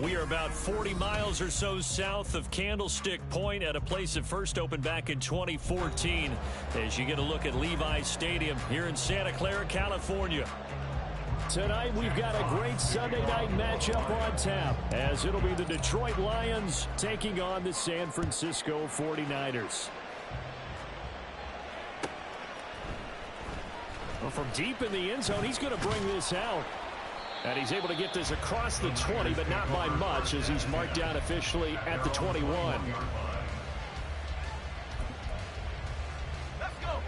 We are about 40 miles or so south of Candlestick Point at a place that first opened back in 2014 as you get a look at Levi's Stadium here in Santa Clara, California. Tonight we've got a great Sunday night matchup on tap as it'll be the Detroit Lions taking on the San Francisco 49ers. Well, from deep in the end zone, he's going to bring this out. And he's able to get this across the 20, but not by much as he's marked down officially at the 21. Let's go.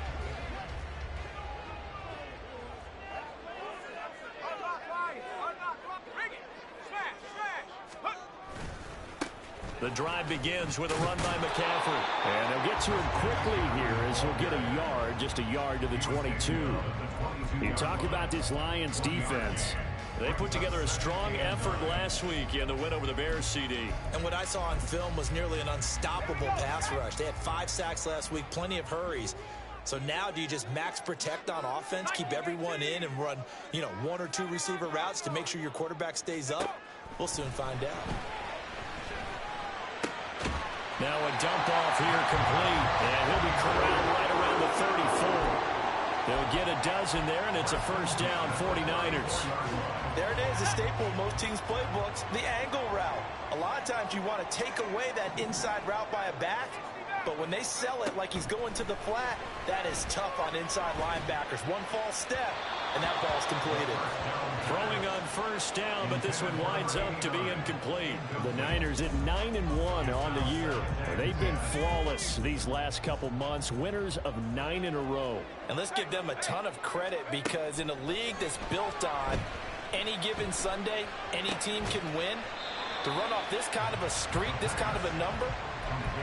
The drive begins with a run by McCaffrey. And they'll get to him quickly here as he'll get a yard, just a yard to the 22. You talk about this Lions defense. They put together a strong effort last week in the win over the Bears, CD. And what I saw on film was nearly an unstoppable pass rush. They had 5 sacks last week, plenty of hurries. So now do you just max protect on offense, keep everyone in and run, 1 or 2 receiver routes to make sure your quarterback stays up? We'll soon find out. Now a dump off here complete. And he'll be corralled right around the 34. They'll get a dozen there, and it's a first down, 49ers. There it is, a staple of most teams' playbooks, the angle route. A lot of times you want to take away that inside route by a back, but when they sell it like he's going to the flat, that is tough on inside linebackers. One false step, and that ball's completed. Throwing on first down, but this one winds up to be incomplete. The Niners at 9-1 on the year. They've been flawless these last couple months, winners of 9 in a row. And let's give them a ton of credit because in a league that's built on any given Sunday, any team can win. To run off this kind of a streak, this kind of a number,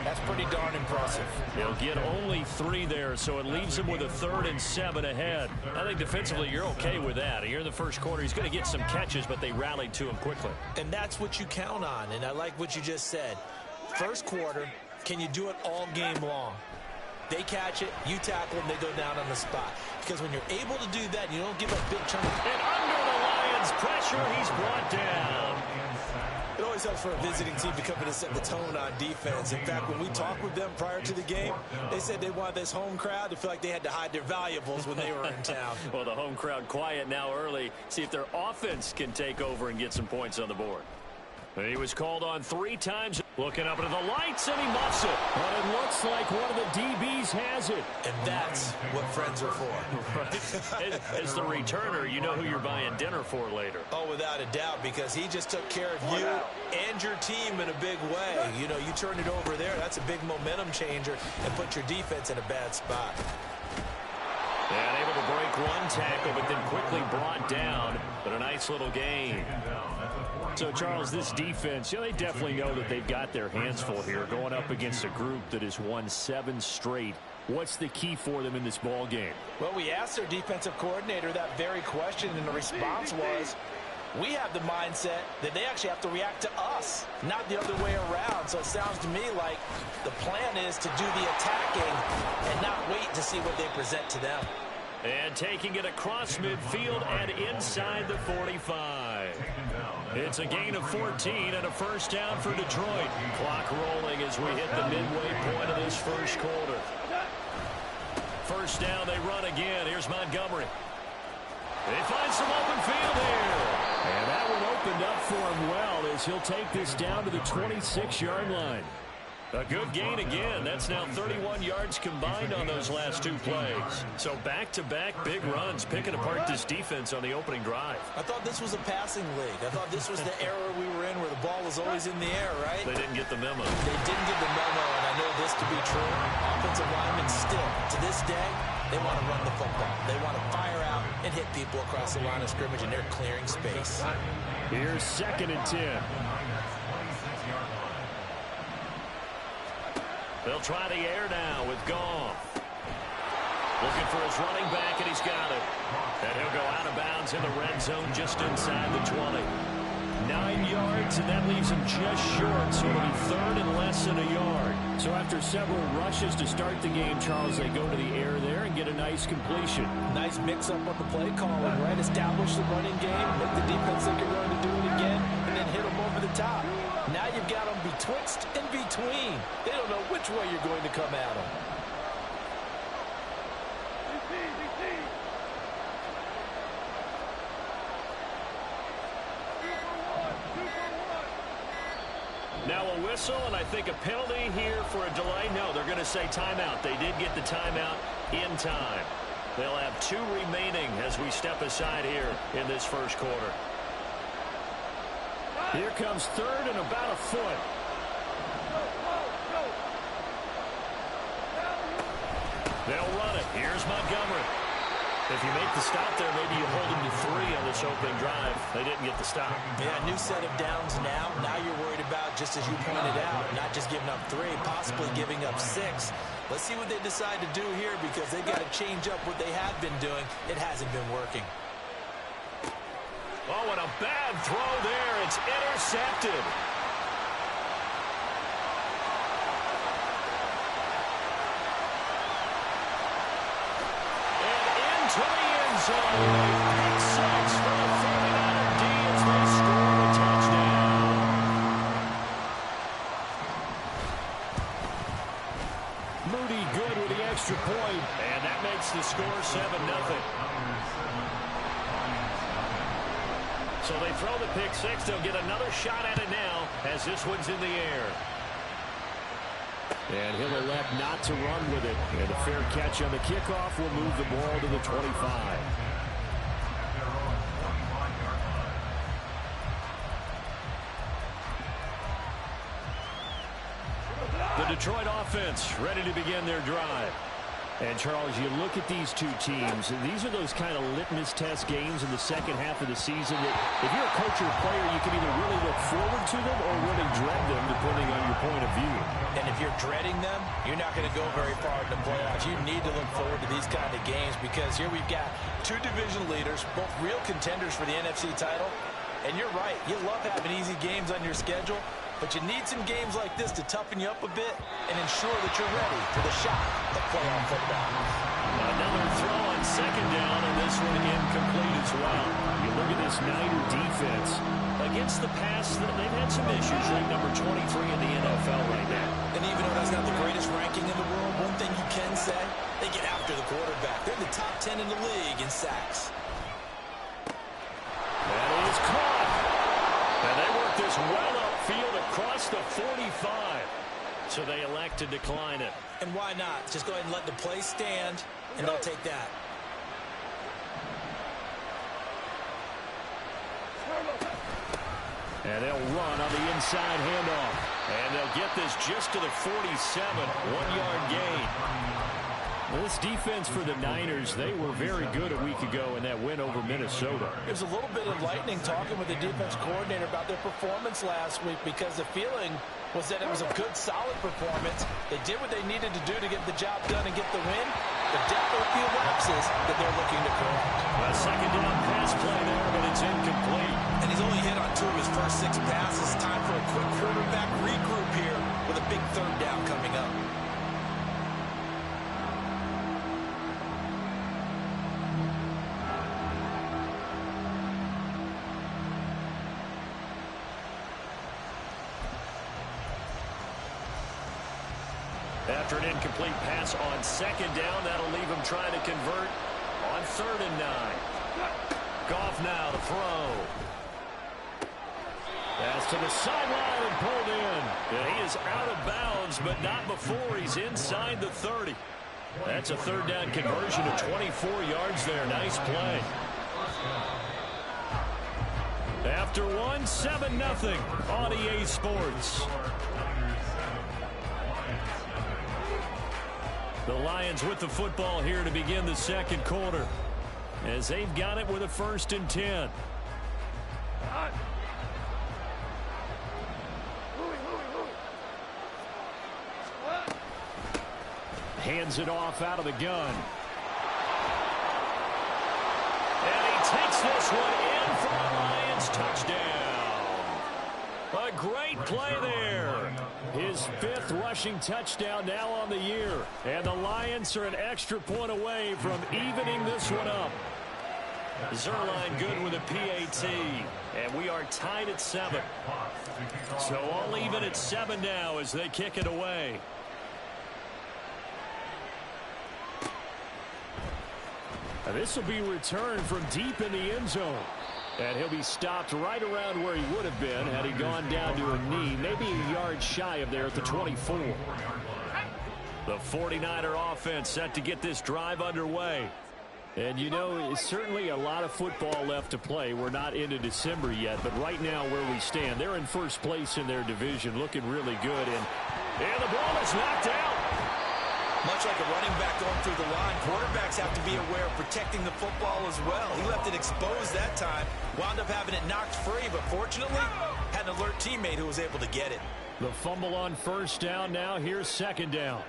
that's pretty darn impressive. They'll get only 3 there, so it leaves them with a 3rd and 7 ahead. I think defensively you're okay with that. Here in the first quarter, he's going to get some catches, but they rallied to him quickly. And that's what you count on, and I like what you just said. First quarter, can you do it all game long? They catch it, you tackle them, they go down on the spot. Because when you're able to do that, you don't give up big chunks. And under the Lions' pressure, he's brought down. It always helps for a visiting team to come in and set the tone on defense. In fact, when we talked with them prior to the game, they said they wanted this home crowd to feel like they had to hide their valuables when they were in town. Well, the home crowd quiet now early. See if their offense can take over and get some points on the board. He was called on 3 times. Looking up into the lights, and he muffs it. But it looks like one of the DBs has it. And that's what friends are for. Right. As the returner, you know who you're buying dinner for later. Oh, without a doubt, because he just took care of you and your team in a big way. You turn it over there. That's a big momentum changer and put your defense in a bad spot. And able to break one tackle, but then quickly brought down. But a nice little gain. So, Charles, this defense, they definitely know that they've got their hands full here, going up against a group that has won 7 straight. What's the key for them in this ball game? Well, we asked their defensive coordinator that very question, and the response was, we have the mindset that they actually have to react to us, not the other way around. So it sounds to me like the plan is to do the attacking and not wait to see what they present to them. And taking it across midfield and inside the 45. It's a gain of 14 and a first down for Detroit. Clock rolling as we hit the midway point of this first quarter. First down, they run again. Here's Montgomery. They find some open field here. And that one opened up for him well as he'll take this down to the 26-yard line. A good gain again. That's now 31 yards combined on those last 2 plays. So back-to-back big runs, picking apart this defense on the opening drive. I thought this was a passing league. I thought this was the era we were in where the ball was always in the air, right? They didn't get the memo. They didn't get the memo, and I know this to be true. Offensive linemen still, to this day, they want to run the football. They want to fire out and hit people across the line of scrimmage, and they're clearing space. Here's 2nd and 10. They'll try the air now with Goff. Looking for his running back, and he's got it. And he'll go out of bounds in the red zone just inside the 20. 9 yards, and that leaves him just short, so it'll be 3rd and less than a yard. So after several rushes to start the game, Charles, they go to the air there and get a nice completion. Nice mix-up on the play calling, right? Establish the running game, make the defense think you're going to do it again, and then hit them over the top. Now you've got them betwixt and between. They don't know which way you're going to come at them. Now a whistle, and I think a penalty here for a delay. No, they're going to say timeout. They did get the timeout in time. They'll have 2 remaining as we step aside here in this first quarter. Here comes third and about a foot. They'll run it. Here's Montgomery. If you make the stop there, maybe you hold them to 3 on this opening drive. They didn't get the stop. Yeah, new set of downs now. Now you're worried about, just as you pointed out, not just giving up 3, possibly giving up 6. Let's see what they decide to do here, because they've got to change up what they have been doing. It hasn't been working. Oh, and a bad throw there. It's intercepted. To the end zone. Pick 6 for the 49er D as they score a touchdown. Moody good with the extra point, and that makes the score 7-0. So they throw the pick 6. They'll get another shot at it now as this one's in the air. And he'll elect not to run with it. And a fair catch on the kickoff will move the ball to the 25. The Detroit offense ready to begin their drive. And, Charles, you look at these two teams, and these are those kind of litmus test games in the second half of the season that if you're a coach or a player, you can either really look forward to them or really dread them, depending on your point of view. And if you're dreading them, you're not going to go very far in the playoffs. You need to look forward to these kind of games, because here we've got 2 division leaders, both real contenders for the NFC title. And you're right, you love having easy games on your schedule, but you need some games like this to toughen you up a bit and ensure that you're ready for the shot of playoff football. Another throw on second down, and this one incomplete as well. You look at this Niner defense. Against the pass, they've had some issues. Ranked number 23 in the NFL right now. And even though that's not the greatest ranking in the world, one thing you can say, they get after the quarterback. They're in the top 10 in the league in sacks. That is caught. And they work this well upfield across the 45. So they elect to decline it. And why not? Just go ahead and let the play stand, and they'll take that. And they'll run on the inside handoff. And they'll get this just to the 47. 1-yard gain. Well, this defense for the Niners, they were very good a week ago in that win over Minnesota. It was a little bit enlightening talking with the defense coordinator about their performance last week, because the feeling was that it was a good, solid performance. They did what they needed to do to get the job done and get the win, but definitely a few lapses that they're looking to correct. A second down pass play there, but it's incomplete. And he's only hit on 2 of his first 6 passes. Time for a quick quarterback regroup here with a big third down coming up. After an incomplete pass on second down, that'll leave him trying to convert on 3rd and 9. Goff now to throw. Pass to the sideline and pulled in. And he is out of bounds, but not before he's inside the 30. That's a 3rd down conversion of 24 yards there. Nice play. After one, 7-0 on EA Sports. The Lions with the football here to begin the second quarter, as they've got it with a 1st and 10. Hands it off out of the gun. And he takes this one in for a Lions touchdown. A great play there. His 5th rushing touchdown now on the year. And the Lions are an extra point away from evening this one up. Zerline good with a PAT. And we are tied at 7. So all even at 7 now as they kick it away. This will be returned from deep in the end zone. And he'll be stopped right around where he would have been had he gone down to a knee, maybe a yard shy of there at the 24. The 49er offense set to get this drive underway. And, you know, it's certainly a lot of football left to play. We're not into December yet, but right now where we stand, they're in first place in their division, looking really good. And the ball is knocked out. Much like a running back going through the line, quarterbacks have to be aware of protecting the football as well. He left it exposed that time, wound up having it knocked free, but fortunately had an alert teammate who was able to get it. The fumble on first down now. Here's second down.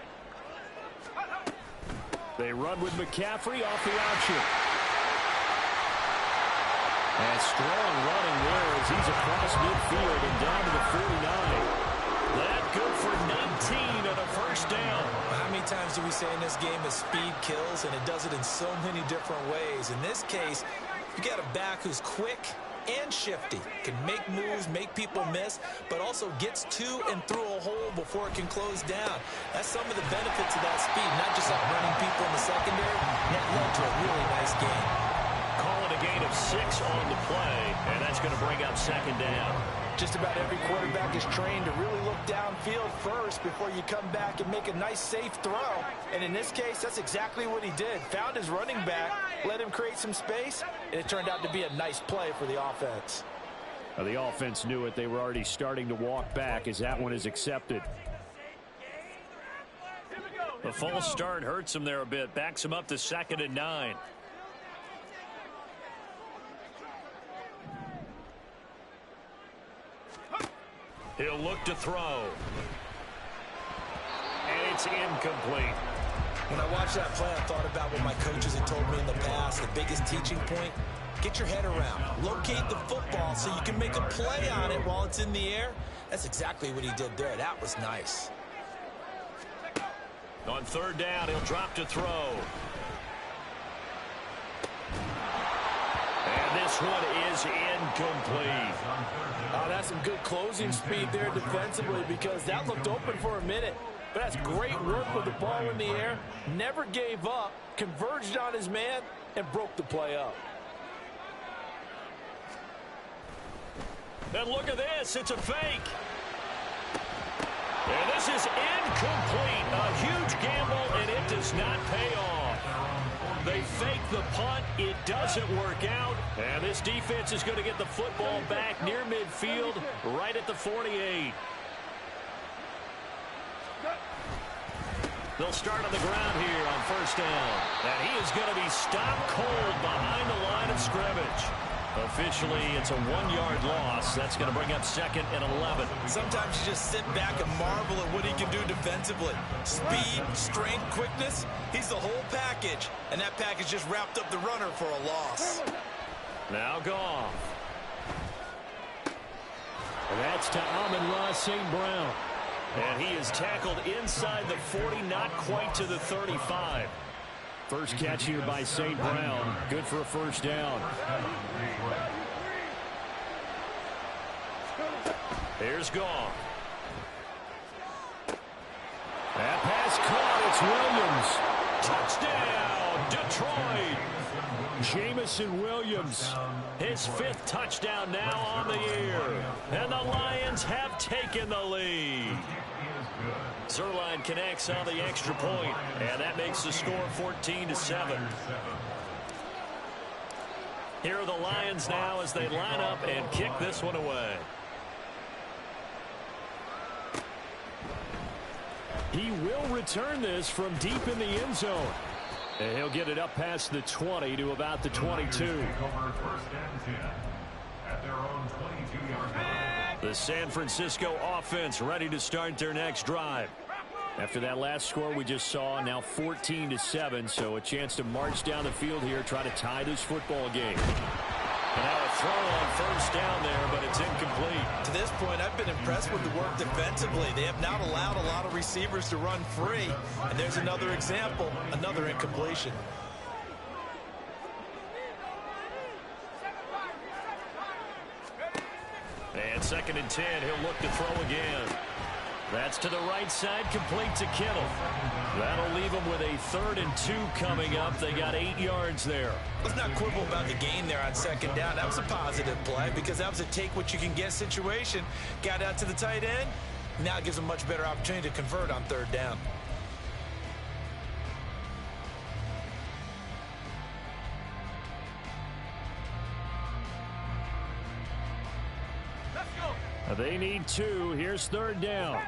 They run with McCaffrey off the option. And strong running there as he's across midfield and down to the 49. That good for 19 and a first down. How many times do we say in this game that speed kills, and it does it in so many different ways? In this case, you got a back who's quick and shifty, can make moves, make people miss, but also gets to and through a hole before it can close down. That's some of the benefits of that speed, not just outrunning people in the secondary. That led to a really nice game. Call it a gain of 6 on the play, and that's going to bring up second down. Just about every quarterback is trained to really look downfield first before you come back and make a nice, safe throw. And in this case, that's exactly what he did. Found his running back, let him create some space, and it turned out to be a nice play for the offense. Well, the offense knew it. They were already starting to walk back as that one is accepted. The false start hurts him there a bit. Backs him up to 2nd and 9. He'll look to throw. And it's incomplete. When I watched that play, I thought about what my coaches had told me in the past. The biggest teaching point, get your head around. Locate the football so you can make a play on it while it's in the air. That's exactly what he did there. That was nice. On 3rd down, he'll drop to throw. And this one is incomplete. Oh, that's some good closing speed there defensively because that looked open for a minute. But that's great work with the ball in the air. Never gave up, converged on his man, and broke the play up. And look at this. It's a fake. And this is incomplete. A huge gamble, and it does not pay off. They fake the punt. It doesn't work out. And this defense is going to get the football back near midfield, right at the 48. They'll start on the ground here on first down. And he is going to be stopped cold behind the line of scrimmage. Officially, it's a 1-yard loss. That's going to bring up 2nd and 11. Sometimes you just sit back and marvel at what he can do defensively. Speed, strength, quickness. He's the whole package. And that package just wrapped up the runner for a loss. Now Goff. And that's to Amon-Ra St. Brown. And he is tackled inside the 40, not quite to the 35. First catch here by St. Brown. Good for a first down. Here's Goff. That pass caught. It's Williams. Touchdown, Detroit. Jamison Williams. His 5th touchdown now on the year. And the Lions have taken the lead. Zerline connects on the extra point, and that makes the score 14-7. Here are the Lions now as they line up and kick this one away. He will return this from deep in the end zone. And he'll get it up past the 20 to about the 22. The San Francisco offense ready to start their next drive. After that last score we just saw, now 14-7, so a chance to march down the field here, try to tie this football game. And now a throw on first down there, but it's incomplete. To this point, I've been impressed with the work defensively. They have not allowed a lot of receivers to run free. And there's another example, another incompletion. 2nd and 10. He'll look to throw again. That's to the right side, complete to Kittle. That'll leave them with a 3rd and 2 coming up. They got 8 yards there. Let's not quibble about the gain there on 2nd down. That was a positive play because that was a take-what-you-can-get situation. Got out to the tight end. Now it gives them a much better opportunity to convert on 3rd down. They need 2. Here's 3rd down.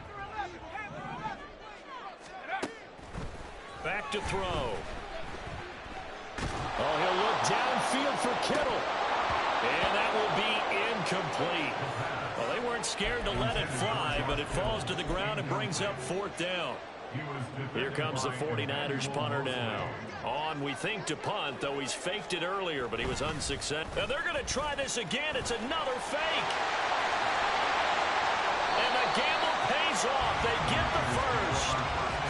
Back to throw. Oh, he'll look downfield for Kittle. And that will be incomplete. Well, they weren't scared to let it fly, but it falls to the ground and brings up 4th down. Here comes the 49ers punter now. On, we think, to punt, though he's faked it earlier, but he was unsuccessful. Now they're going to try this again. It's another fake. And the gamble pays off. They get the first.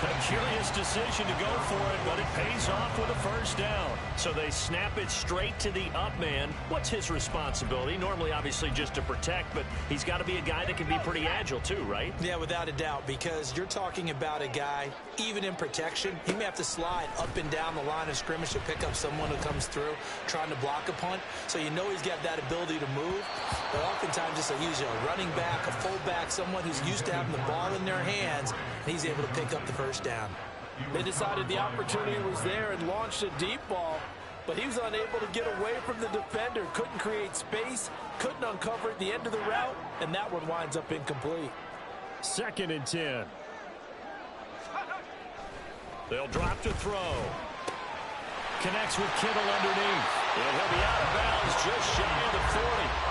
A curious decision to go for it, but it pays off with a 1st down. So they snap it straight to the up man. What's his responsibility? Normally, obviously, just to protect, but he's got to be a guy that can be pretty agile too, right? Yeah, without a doubt, because you're talking about a guy, even in protection, he may have to slide up and down the line of scrimmage to pick up someone who comes through trying to block a punt. So you know he's got that ability to move. But oftentimes, just use a running back, a fullback, someone who's used to having the ball in their hands, and he's able to pick up the 1st down. They decided the opportunity was there and launched a deep ball, but he was unable to get away from the defender, couldn't create space, couldn't uncover at the end of the route, and that one winds up incomplete. 2nd and 10. They'll drop to throw. Connects with Kittle underneath. And he'll be out of bounds just shy of the 40.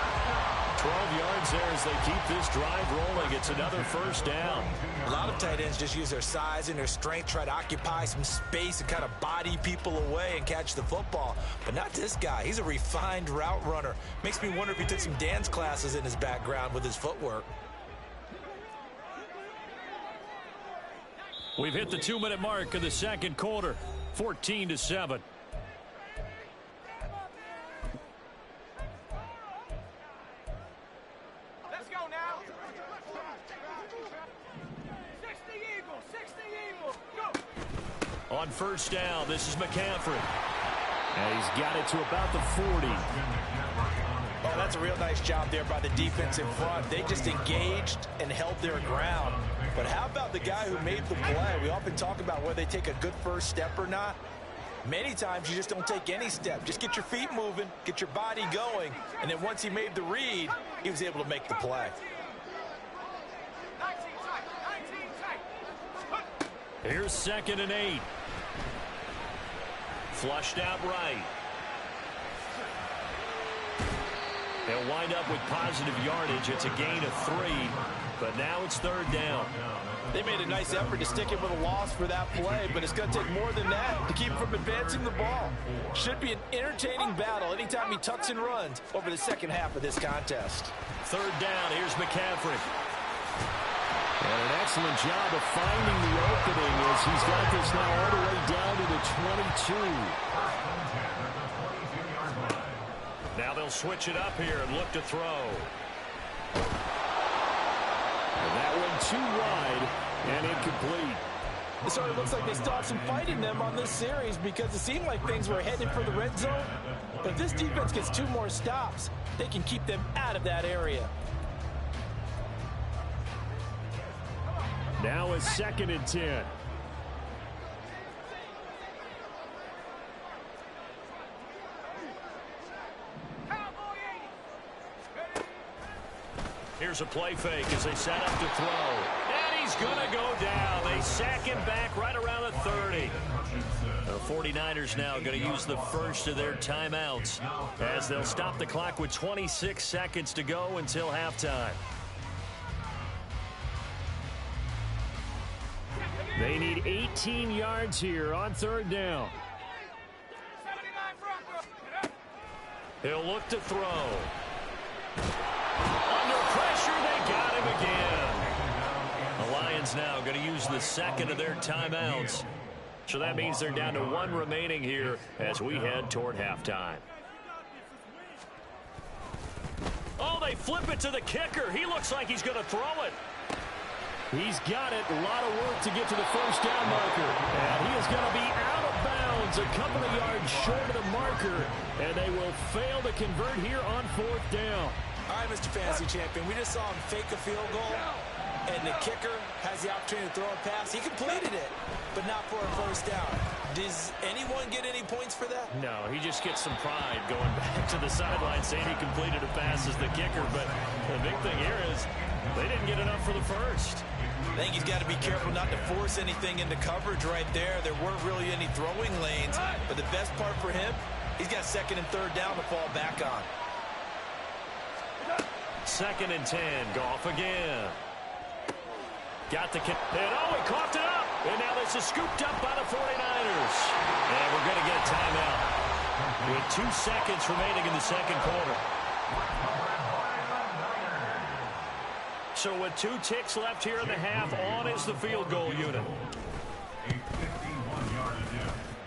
12 yards there as they keep this drive rolling. It's another 1st down. A lot of tight ends just use their size and their strength, try to occupy some space and kind of body people away and catch the football. But not this guy. He's a refined route runner. Makes me wonder if he took some dance classes in his background with his footwork. We've hit the 2-minute mark of the 2nd quarter. 14-7. On 1st down, this is McCaffrey. And he's got it to about the 40. Oh, that's a real nice job there by the defense in front. They just engaged and held their ground. But how about the guy who made the play? We often talk about whether they take a good first step or not. Many times you just don't take any step. Just get your feet moving, get your body going, and then once he made the read, he was able to make the play. Here's 2nd and 8. Flushed out right. They'll wind up with positive yardage. It's a gain of 3, but now it's 3rd down. They made a nice effort to stick it with a loss for that play, but it's going to take more than that to keep him from advancing the ball. Should be an entertaining battle anytime he tucks and runs over the 2nd half of this contest. 3rd down. Here's McCaffrey. And an excellent job of finding the opening as he's got this now all the way down to the 22. Now they'll switch it up here and look to throw. And that one too wide and incomplete. It sort of looks like they still have some fight in them on this series because it seemed like things were headed for the red zone. But if this defense gets 2 more stops, they can keep them out of that area. Now it's 2nd and 10. Here's a play fake as they set up to throw. And he's going to go down. They sack him back right around the 30. The 49ers now going to use the first of their timeouts as they'll stop the clock with 26 seconds to go until halftime. They need 18 yards here on 3rd down. He'll look to throw. Under pressure, they got him again. The Lions now going to use the 2nd of their timeouts. So that means they're down to 1 remaining here as we head toward halftime. Oh, they they flip it to the kicker. He looks like he's going to throw it. He's got it. A lot of work to get to the first down marker. And he is going to be out of bounds a couple of yards short of the marker. And they will fail to convert here on fourth down. All right, Mr. Fantasy Champion, we just saw him fake a field goal, and the kicker has the opportunity to throw a pass. He completed it, but not for a first down. Does anyone get any points for that? No, he just gets some pride going back to the sideline saying he completed a pass as the kicker. But the big thing here is they didn't get enough for the first. I think he's got to be careful not to force anything into coverage right there. There weren't really any throwing lanes, but the best part for him, he's got second and third down to fall back on. 2nd and 10. Goff again. Got the kick. And he coughed it up. And now this is scooped up by the 49ers. And we're going to get a timeout with 2 seconds remaining in the second quarter. So with 2 ticks left here in the half, on is the field goal unit.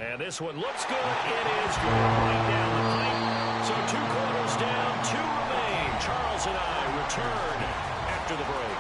And this one looks good. It is good. Right down the pipe. So 2 quarters down, 2 remain. Charles and I return after the break.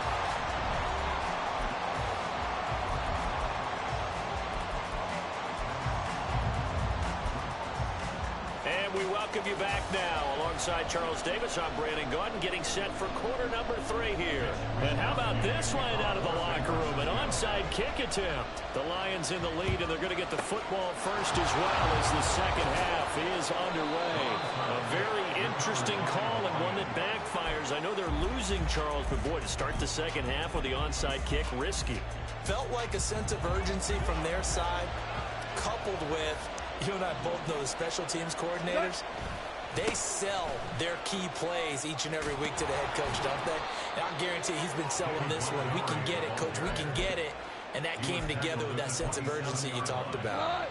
And we welcome you back now. Alongside Charles Davis, I'm Brandon Gaudin, getting set for quarter number 3 here. And how about this line out of the locker room? An onside kick attempt. The Lions in the lead, and they're going to get the football first as well as the second half is underway. A very interesting call and one that backfires. I know they're losing, Charles, but boy, to start the second half with the onside kick, risky. Felt like a sense of urgency from their side, coupled with, you and I both know the special teams coordinators. They sell their key plays each and every week to the head coach, don't they? And I guarantee he's been selling this one. We can get it, coach. We can get it. And that came together with that sense of urgency you talked about.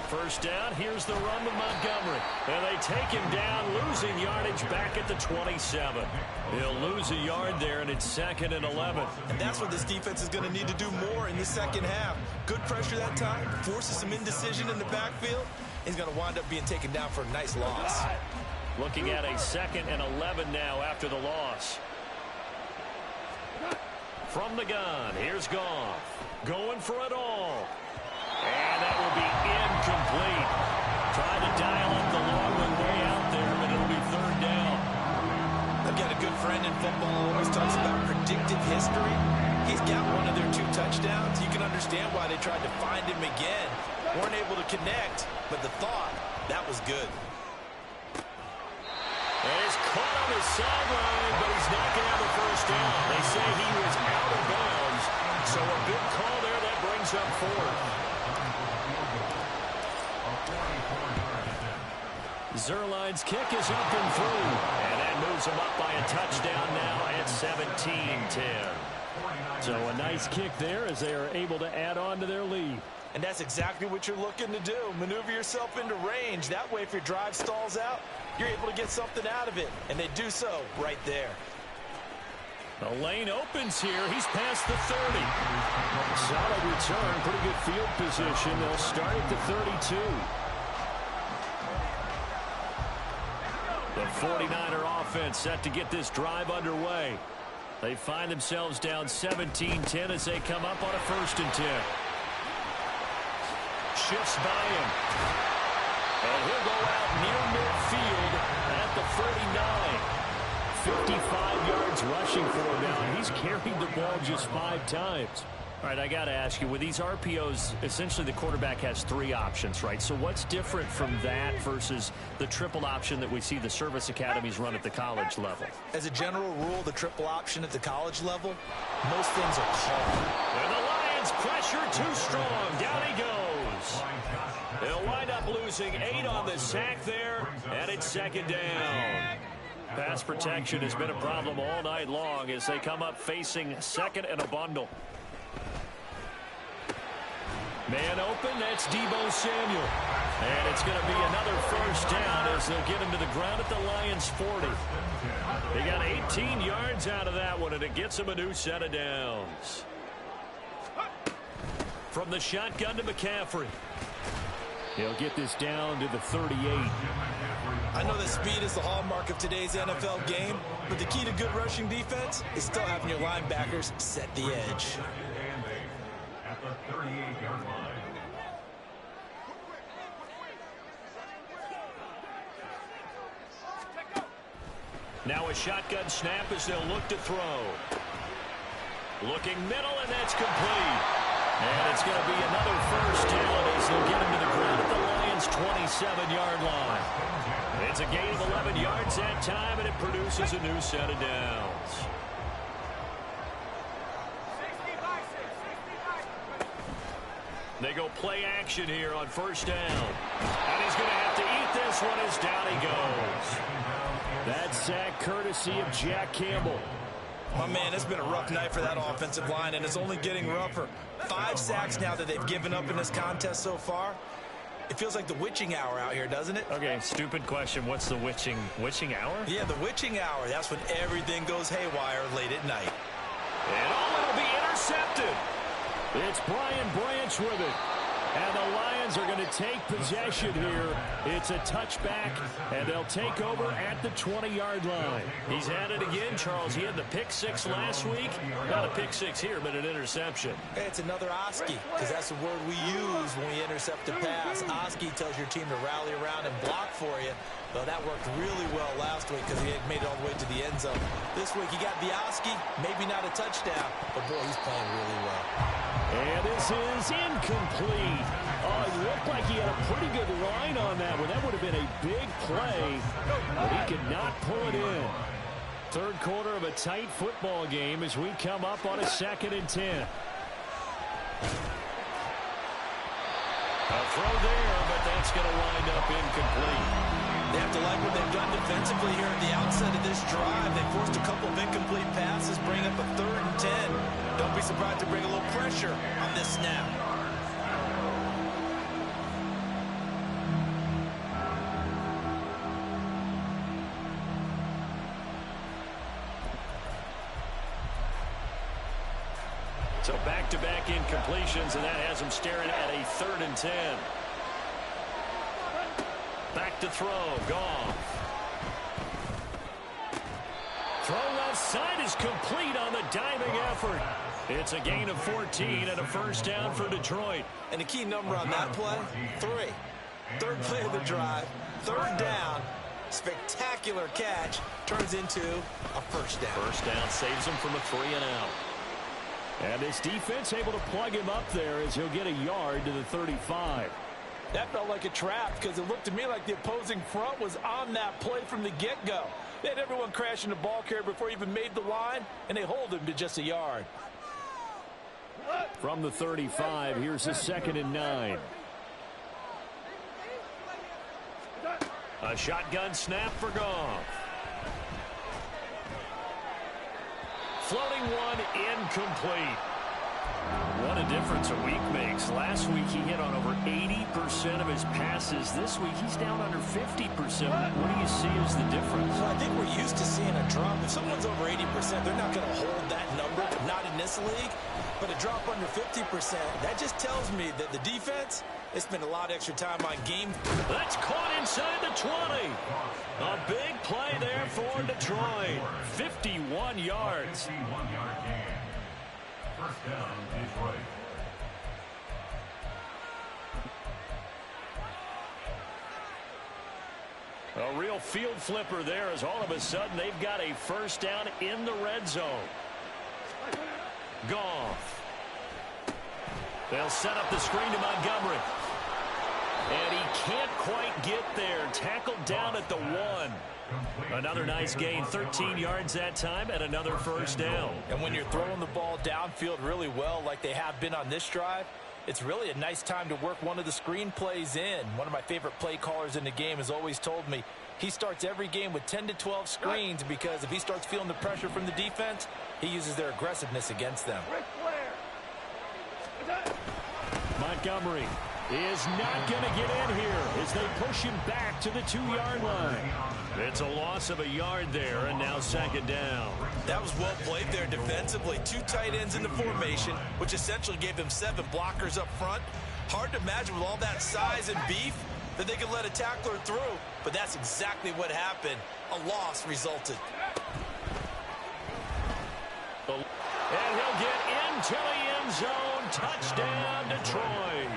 First down, here's the run with Montgomery. And they take him down, losing yardage back at the 27. He'll lose a yard there, and it's 2nd and 11. And that's what this defense is going to need to do more in the second half. Good pressure that time, forces some indecision in the backfield. He's going to wind up being taken down for a nice loss. Looking at a 2nd and 11 now after the loss. From the gun, here's Goff. Going for it all. And that will be incomplete. Trying to dial up the long way out there, but it'll be 3rd down. I've got a good friend in football who always talks about predictive history. He's got one of their 2 touchdowns. You can understand why they tried to find him again. Weren't able to connect, but the thought, that was good. And he's caught on the sideline, but he's not going to have a first down. They say he was out of bounds, so a big call there that brings up 4th. Zerline's kick is up and through, and that moves him up by a touchdown now at 17-10. So a nice kick there as they are able to add on to their lead. And that's exactly what you're looking to do. Maneuver yourself into range. That way, if your drive stalls out, you're able to get something out of it. And they do so right there. The lane opens here. He's past the 30. Solid return. Pretty good field position. They'll start at the 32. The 49er offense set to get this drive underway. They find themselves down 17-10 as they come up on a 1st and 10. Shifts by him. And he'll go out near midfield at the 39. 55 yards rushing for him now, and he's carried the ball just 5 times. All right, I got to ask you, with these RPOs, essentially the quarterback has 3 options, right? So what's different from that versus the triple option that we see the service academies run at the college level? As a general rule, the triple option at the college level, most things are called. And the Lions pressure too strong. Down he goes. They'll wind up losing 8 on the sack there, and it's 2nd down. Pass protection has been a problem all night long as they come up facing 2nd and a bundle. Man open, that's Deebo Samuel. And it's going to be another first down as they'll get him to the ground at the Lions' 40. They got 18 yards out of that one, and it gets them a new set of downs. From the shotgun to McCaffrey. He'll get this down to the 38. I know that speed is the hallmark of today's NFL game, but the key to good rushing defense is still having your linebackers set the edge. At the 38-yard line. Now a shotgun snap as they'll look to throw. Looking middle, and that's complete. And it's going to be another first down as they'll get him to the ground at the Lions' 27-yard line. It's a gain of 11 yards that time, and it produces a new set of downs. They go play action here on first down. And he's going to have to eat this one as down he goes. That sack courtesy of Jack Campbell. Oh, man, it's been a rough night for that offensive line, and it's only getting rougher. 5 sacks now that they've given up in this contest so far. It feels like the witching hour out here, doesn't it? Okay, stupid question. What's the witching hour? Yeah, the witching hour. That's when everything goes haywire late at night. And it'll be intercepted. It's Brian Branch with it. And the Lions are going to take possession here. It's a touchback, and they'll take over at the 20-yard line. He's at it again, Charles. He had the pick six last week. Not a pick six here, but an interception. Hey, it's another Oski, because that's the word we use when we intercept a pass. Oski tells your team to rally around and block for you. Well, that worked really well last week because he had made it all the way to the end zone. This week he got the Oski, maybe not a touchdown, but boy, he's playing really well. And this is incomplete. Oh, it looked like he had a pretty good line on that one. That would have been a big play, but he could not pull it in. Third quarter of a tight football game as we come up on a 2nd and 10. A throw there, but that's going to wind up incomplete. They have to like what they've done defensively here at the outset of this drive. They forced a couple of incomplete passes, bring up a 3rd and 10. Don't be surprised to bring a little pressure on this snap. So back-to-back incompletions, and that has them staring at a 3rd and 10. Back to throw. Goff. Throw left side is complete on the diving effort. It's a gain of 14 and a first down for Detroit. And the key number on that play, 3. 3rd play of the drive, 3rd down, spectacular catch, turns into a first down. First down saves him from a 3 and out. And this defense able to plug him up there as he'll get a yard to the 35. That felt like a trap because it looked to me like the opposing front was on that play from the get-go. They had everyone crashing the ball carrier before he even made the line, and they hold him to just a yard. From the 35, here's a 2nd and 9. A shotgun snap for Goff. Floating one, incomplete. What a difference a week makes. Last week he hit on over 80% of his passes. This week he's down under 50%. What do you see as the difference? Well, I think we're used to seeing a drop. If someone's over 80%, they're not going to hold that number, not in this league. But a drop under 50%, that just tells me that the defense, they spent a lot of extra time on game. That's caught inside the 20. A big play there for Detroit. 51 yards. 51-yard gain. First down, Detroit. A real field flipper there as all of a sudden they've got a first down in the red zone. Goff. They'll set up the screen to Montgomery. And he can't quite get there. Tackled down at the 1. Another nice gain, 13 yards that time, and another first down. And when you're throwing the ball downfield really well like they have been on this drive, it's really a nice time to work one of the screen plays in. One of my favorite play callers in the game has always told me he starts every game with 10 to 12 screens because if he starts feeling the pressure from the defense, he uses their aggressiveness against them. Montgomery is not going to get in here as they push him back to the 2-yard line. It's a loss of a yard there, and now 2nd down. That was well played there defensively. 2 tight ends in the formation, which essentially gave them 7 blockers up front. Hard to imagine with all that size and beef that they could let a tackler through, but that's exactly what happened. A loss resulted. And he'll get into the end zone. Touchdown, Detroit.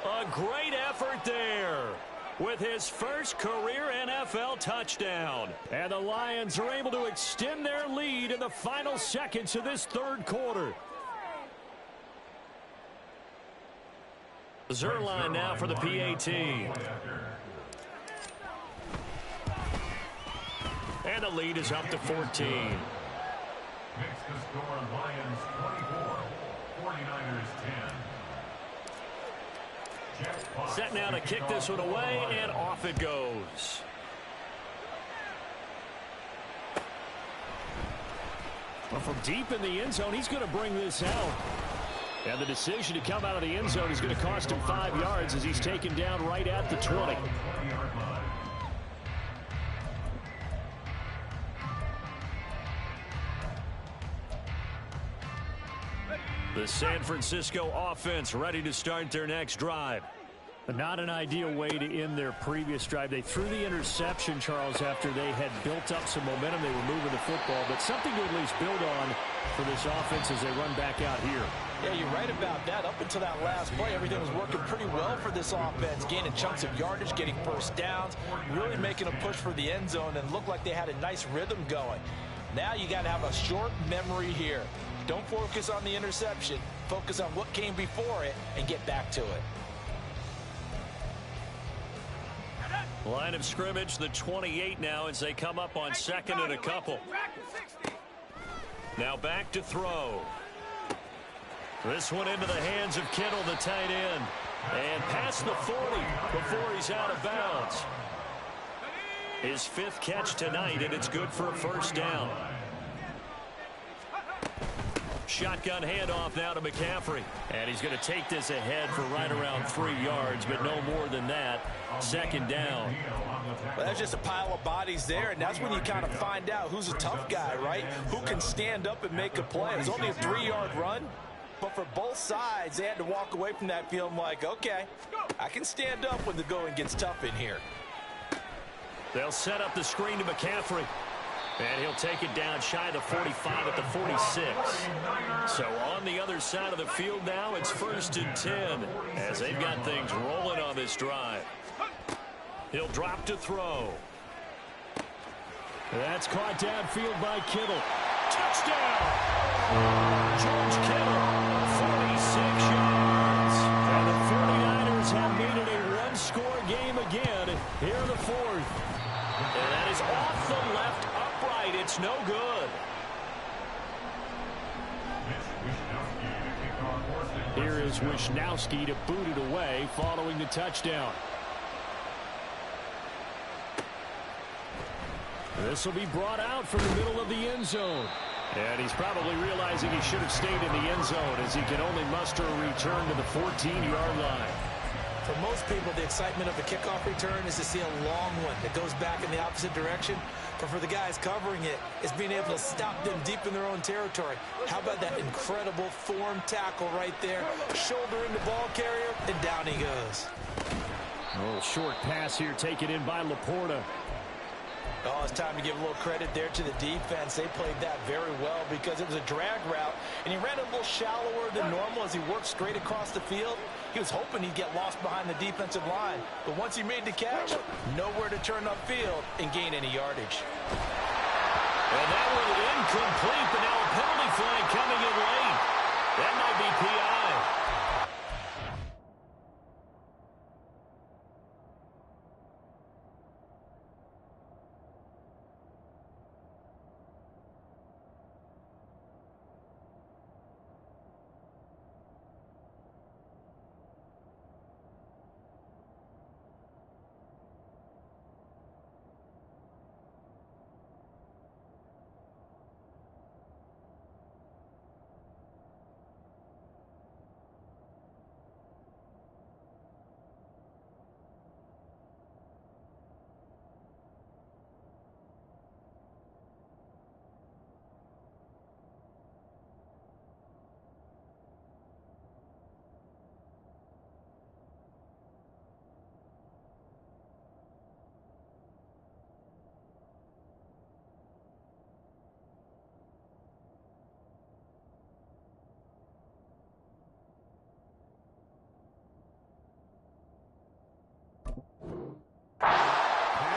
A great effort there with his first career NFL touchdown. And the Lions are able to extend their lead in the final seconds of this third quarter. Zerline now for the PAT. And the lead is up to 14. Makes the score Lions 24, 49ers 10. Set now to kick this one away, and off it goes. Well, from deep in the end zone, he's going to bring this out. And the decision to come out of the end zone is going to cost him 5 yards as he's taken down right at the 20. The San Francisco offense ready to start their next drive. But not an ideal way to end their previous drive. They threw the interception, Charles, after they had built up some momentum. They were moving the football, but something to at least build on for this offense as they run back out here. Yeah, you're right about that. Up until that last play, everything was working pretty well for this offense, gaining chunks of yardage, getting first downs, really making a push for the end zone, and looked like they had a nice rhythm going. Now you got to have a short memory here. Don't focus on the interception. Focus on what came before it and get back to it. Line of scrimmage, the 28 now as they come up on second and a couple. Now back to throw. This one into the hands of Kittle, the tight end. And past the 40 before he's out of bounds. His fifth catch tonight, and it's good for a first down. Shotgun handoff now to McCaffrey. And he's going to take this ahead for right around 3 yards, but no more than that. Second down. Well, that's just a pile of bodies there, and that's when you kind of find out who's a tough guy, right? Who can stand up and make a play. It was only a 3-yard run, but for both sides, they had to walk away from that feeling like, okay, I can stand up when the going gets tough in here. They'll set up the screen to McCaffrey. And he'll take it down shy of the 45 at the 46. So on the other side of the field now, it's 1st and 10 as they've got things rolling on this drive. He'll drop to throw. That's caught downfield by Kittle. Touchdown! George Kittle, 46 yards. And the 49ers have made it a one-score game again here in the fourth. And that is off the left upright. It's no good. Here is Wishnowski to boot it away following the touchdown. This will be brought out from the middle of the end zone. And he's probably realizing he should have stayed in the end zone as he can only muster a return to the 14-yard line. For most people, the excitement of a kickoff return is to see a long one that goes back in the opposite direction. But for the guys covering it, it's being able to stop them deep in their own territory. How about that incredible form tackle right there? Shoulder in the ball carrier, and down he goes. A little short pass here taken in by Laporta. Oh, it's time to give a little credit there to the defense. They played that very well because it was a drag route, and he ran a little shallower than normal as he worked straight across the field. He was hoping he'd get lost behind the defensive line, but once he made the catch, nowhere to turn upfield and gain any yardage. And that one incomplete, but now a penalty flag coming in late. That might be PI.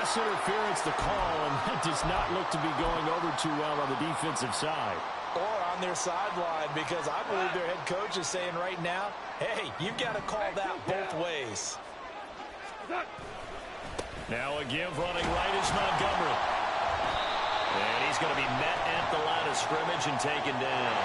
Pass interference the call, and that does not look to be going over too well on the defensive side. Or on their sideline, because I believe their head coach is saying right now, hey, you've got to call that both ways. Now a give running right is Montgomery. And he's going to be met at the line of scrimmage and taken down.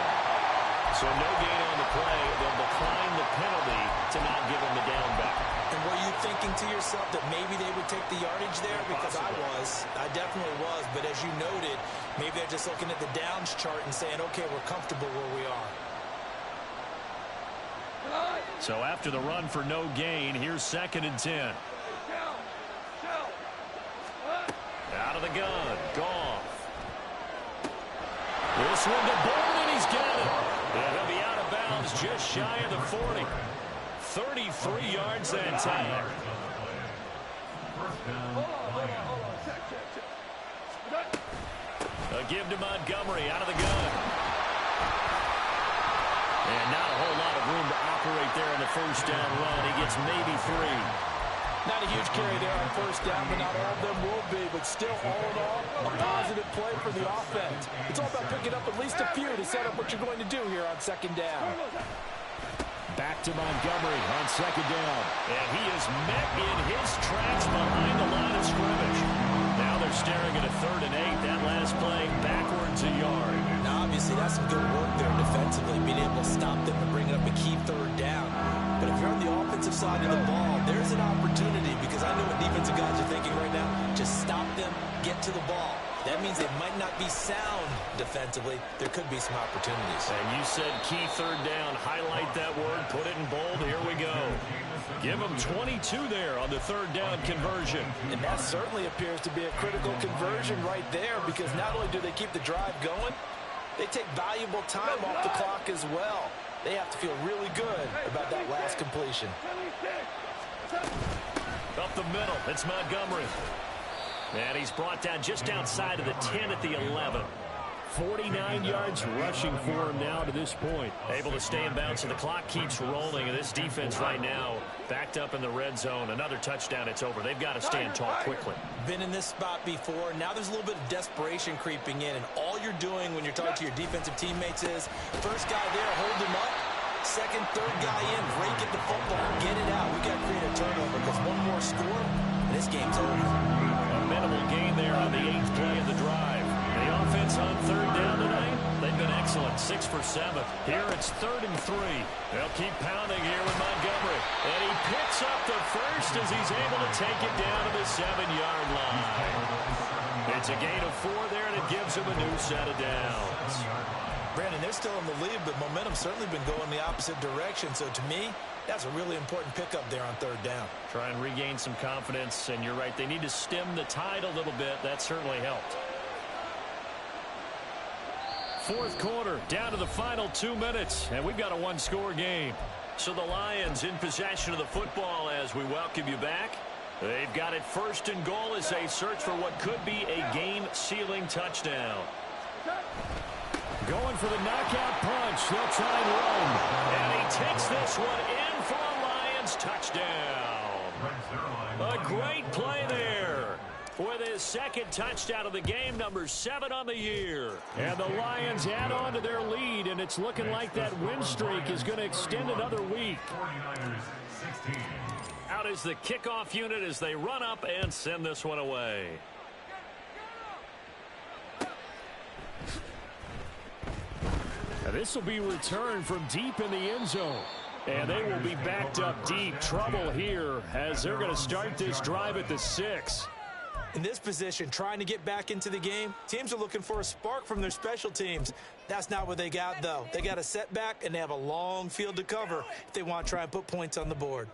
So no gain on the play. They'll decline the penalty to not give him the down back. And were you thinking to yourself that maybe they would take the yardage there? Because I definitely was. But as you noted, maybe they're just looking at the downs chart and saying, okay, we're comfortable where we are. So after the run for no gain, here's 2nd and 10. Out of the gun, Goff. This one to Bourne, and he's got it. And he'll be out of bounds just shy of the 40. 33 yards that time. A give to Montgomery out of the gun. And not a whole lot of room to operate there on the first down run. He gets maybe 3. Not a huge carry there on first down, but not all of them will be. But still, all in all, a positive play for the offense. It's all about picking up at least a few to set up what you're going to do here on 2nd down. Back to Montgomery on 2nd down. And he is met in his tracks behind the line of scrimmage. Now they're staring at a 3rd and 8. That last play backwards a yard. Now, obviously, that's some good work there defensively, being able to stop them and bring up a key 3rd down. But if you're on the offensive side of the ball, there's an opportunity, because I know what defensive guys are thinking right now. Just stop them, get to the ball. That means they might not be sound defensively. There could be some opportunities. And you said key 3rd down. Highlight that word. Put it in bold. Here we go. Give them 22 there on the 3rd down conversion. And that certainly appears to be a critical conversion right there, because not only do they keep the drive going, they take valuable time off the clock as well. They have to feel really good about that last completion. Up the middle, it's Montgomery. And he's brought down just outside of the 10 at the 11. 49 yards rushing for him now to this point. Able to stay in bounds, and the clock keeps rolling. And this defense right now backed up in the red zone. Another touchdown, it's over. They've got to stand tall quickly. Been in this spot before. Now there's a little bit of desperation creeping in. And all you're doing when you're talking to your defensive teammates is, first guy there, hold him up. Second, 3rd guy in, break at the football, get it out. We got to create a turnover, because one more score, and this game's over. A minimal gain there on the 8th play of the drive. The offense on 3rd down tonight, they've been excellent, 6 for 7. Here it's 3rd and 3. They'll keep pounding here with Montgomery. And he picks up the first as he's able to take it down to the 7-yard line. It's a gain of 4 there, and it gives him a new set of downs. Brandon, they're still in the lead, but momentum's certainly been going the opposite direction. So to me, that's a really important pickup there on 3rd down. Try and regain some confidence, and you're right. They need to stem the tide a little bit. That certainly helped. 4th quarter, down to the final 2 minutes, and we've got a 1-score game. So the Lions in possession of the football as we welcome you back. They've got it 1st and goal as they search for what could be a game-sealing touchdown. Going for the knockout punch. They'll try and run. And he takes this one in for a Lions touchdown. A great play there. With his 2nd touchdown of the game, number 7 on the year. And the Lions add on to their lead, and it's looking like that win streak is going to extend another week. Out is the kickoff unit as they run up and send this one away. This will be returned from deep in the end zone. And they will be backed up deep. Trouble here as they're going to start this drive at the 6. In this position, trying to get back into the game, teams are looking for a spark from their special teams. That's not what they got, though. They got a setback, and they have a long field to cover if they want to try and put points on the board.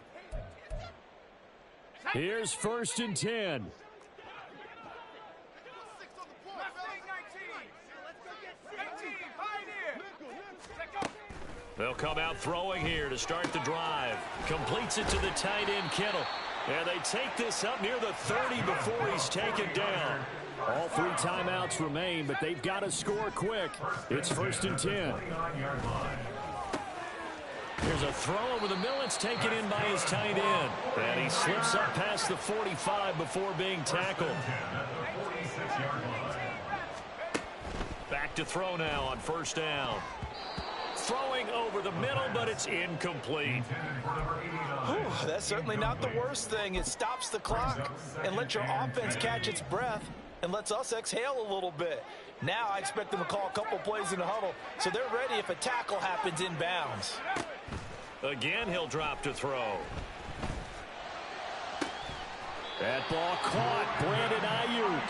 Here's 1st and 10. They'll come out throwing here to start the drive. Completes it to the tight end, Kittle. And they take this up near the 30 before he's taken down. All 3 timeouts remain, but they've got to score quick. It's 1st and 10. Here's a throw over the middle. It's taken in by his tight end. And he slips up past the 45 before being tackled. Back to throw now on first down. Throwing over the middle, but it's incomplete. Whew, that's certainly not the worst thing. It stops the clock and lets your offense catch its breath and lets us exhale a little bit. Now I expect them to call a couple plays in the huddle so they're ready if a tackle happens inbounds. Again, he'll drop to throw. That ball caught. Brandon Ayuk.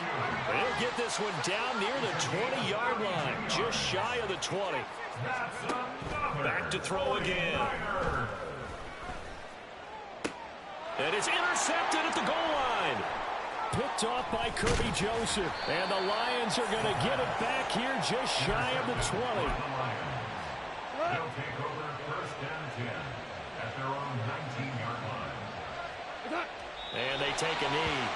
He'll get this one down near the 20-yard line, just shy of the 20. Back to throw again. And it's intercepted at the goal line. Picked off by Kirby Joseph. And the Lions are going to get it back here just shy of the 20. They'll take over first down 10 at their own 19-yard line. And they take a knee.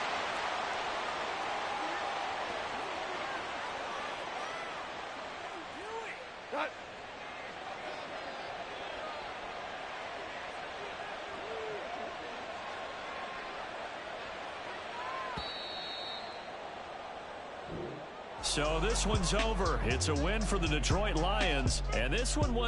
So this one's over. It's a win for the Detroit Lions, and this one was